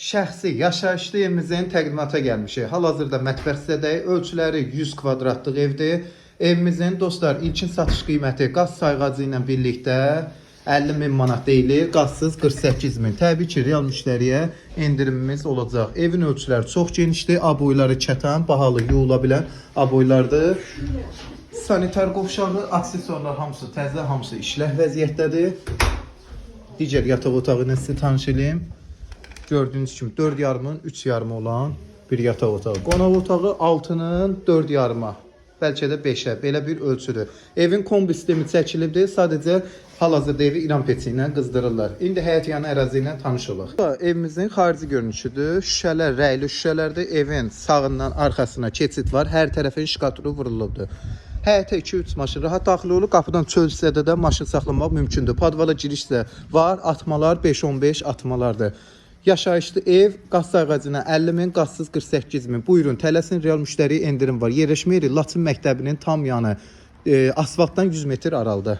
Şəxsi yaşayışlı evimizin təqdimata gəlmişik. Hal-hazırda mətbəxsədəyik. Ölçüləri 100 kvadratlıq evdir. Evimizin dostlar ilkin satış qiyməti qaz sayğacı ilə birlikdə 50.000 manat deyilir. Qazsız 48.000. Təbii ki, real müştəriyə endirimimiz olacaq. Evin ölçüləri çox genişdir. Aboyları kətan, bahalı yuyula bilən aboylardır. Sanitar qovşağı, aksesuarlar hamısı təzə, hamısı işləh vəziyyətdədir. Digər yataq otağı ilə sizi tanış edeyim. Gördüğünüz kimi 4 yarımın 3 yarımı olan bir yataq otağı. Qonaq otağı 6'nın 4 yarıma, bəlkə də 5'ə belə bir ölçüdür. Evin kombi sistemi çəkilibdir. Sadəcə hal-hazırda evi İran peçi ilə qızdırırlar. İndi həyət yanı ərazi ilə tanış olaq. Evimizin xarici görünüşüdür. Şüşələr rəyli şüşələrdir. Evin sağından arxasına keçid var. Hər tərəfin şkaturu vurulubdur. Həyətə 2-3 maşın rahat daxil olur. Qapıdan çöl hissədə də maşın saxlamaq mümkündür. Padvala giriş də var. Atmalar 5-15 atmalardır. Yaşayışlı ev, qaz sayğacına 50.000, qazsız 48.000. Buyurun, tələsin, real müştəri endirim var. Yerləşmə yeri Laçın məktəbinin tam yanı, asfaltdan 100 metr aralıda.